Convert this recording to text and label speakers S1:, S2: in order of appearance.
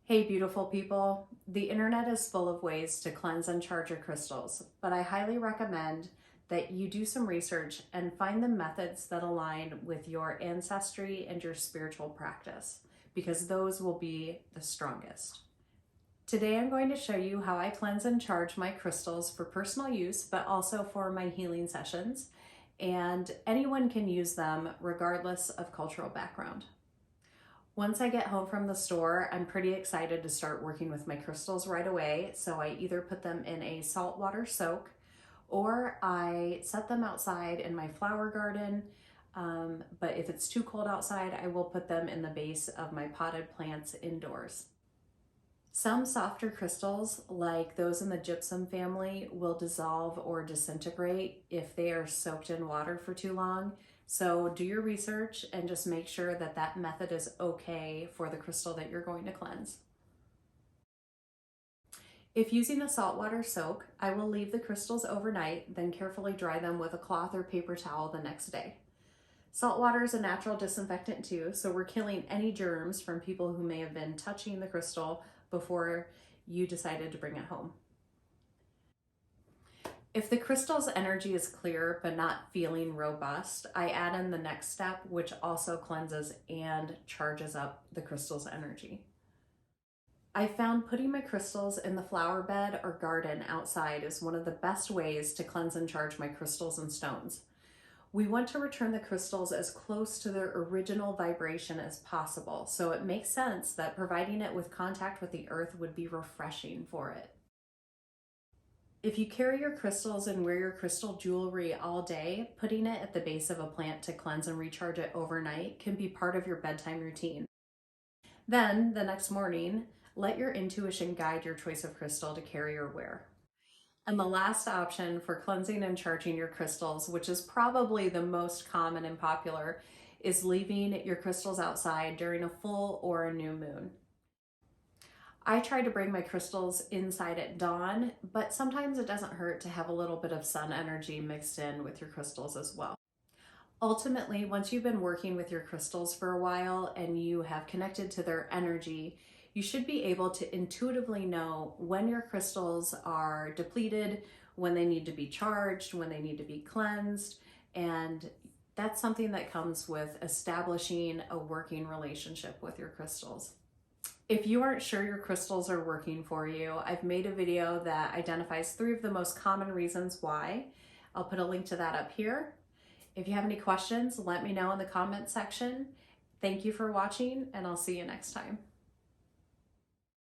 S1: Hey beautiful people, the internet is full of ways to cleanse and charge your crystals, but I highly recommend that you do some research and find the methods that align with your ancestry and your spiritual practice, because those will be the strongest. Today I'm going to show you how I cleanse and charge my crystals for personal use, but also for my healing sessions, and anyone can use them regardless of cultural background. Once I get home from the store, I'm pretty excited to start working with my crystals right away. So I either put them in a saltwater soak or I set them outside in my flower garden. But if it's too cold outside, I will put them in the base of my potted plants indoors. Some softer crystals, like those in the gypsum family, will dissolve or disintegrate if they are soaked in water for too long. So do your research and just make sure that that method is okay for the crystal that you're going to cleanse. If using a saltwater soak, I will leave the crystals overnight, then carefully dry them with a cloth or paper towel the next day. Saltwater is a natural disinfectant too, so we're killing any germs from people who may have been touching the crystal before you decided to bring it home. If the crystal's energy is clear but not feeling robust, I add in the next step, which also cleanses and charges up the crystal's energy. I found putting my crystals in the flower bed or garden outside is one of the best ways to cleanse and charge my crystals and stones. We want to return the crystals as close to their original vibration as possible, so it makes sense that providing it with contact with the earth would be refreshing for it. If you carry your crystals and wear your crystal jewelry all day, putting it at the base of a plant to cleanse and recharge it overnight can be part of your bedtime routine. Then, the next morning, let your intuition guide your choice of crystal to carry or wear. And the last option for cleansing and charging your crystals, which is probably the most common and popular, is leaving your crystals outside during a full or a new moon. I try to bring my crystals inside at dawn, but sometimes it doesn't hurt to have a little bit of sun energy mixed in with your crystals as well. Ultimately, once you've been working with your crystals for a while and you have connected to their energy, you should be able to intuitively know when your crystals are depleted, when they need to be charged, when they need to be cleansed, and that's something that comes with establishing a working relationship with your crystals. If you aren't sure your crystals are working for you, I've made a video that identifies 3 of the most common reasons why. I'll put a link to that up here. If you have any questions, let me know in the comment section. Thank you for watching, and I'll see you next time.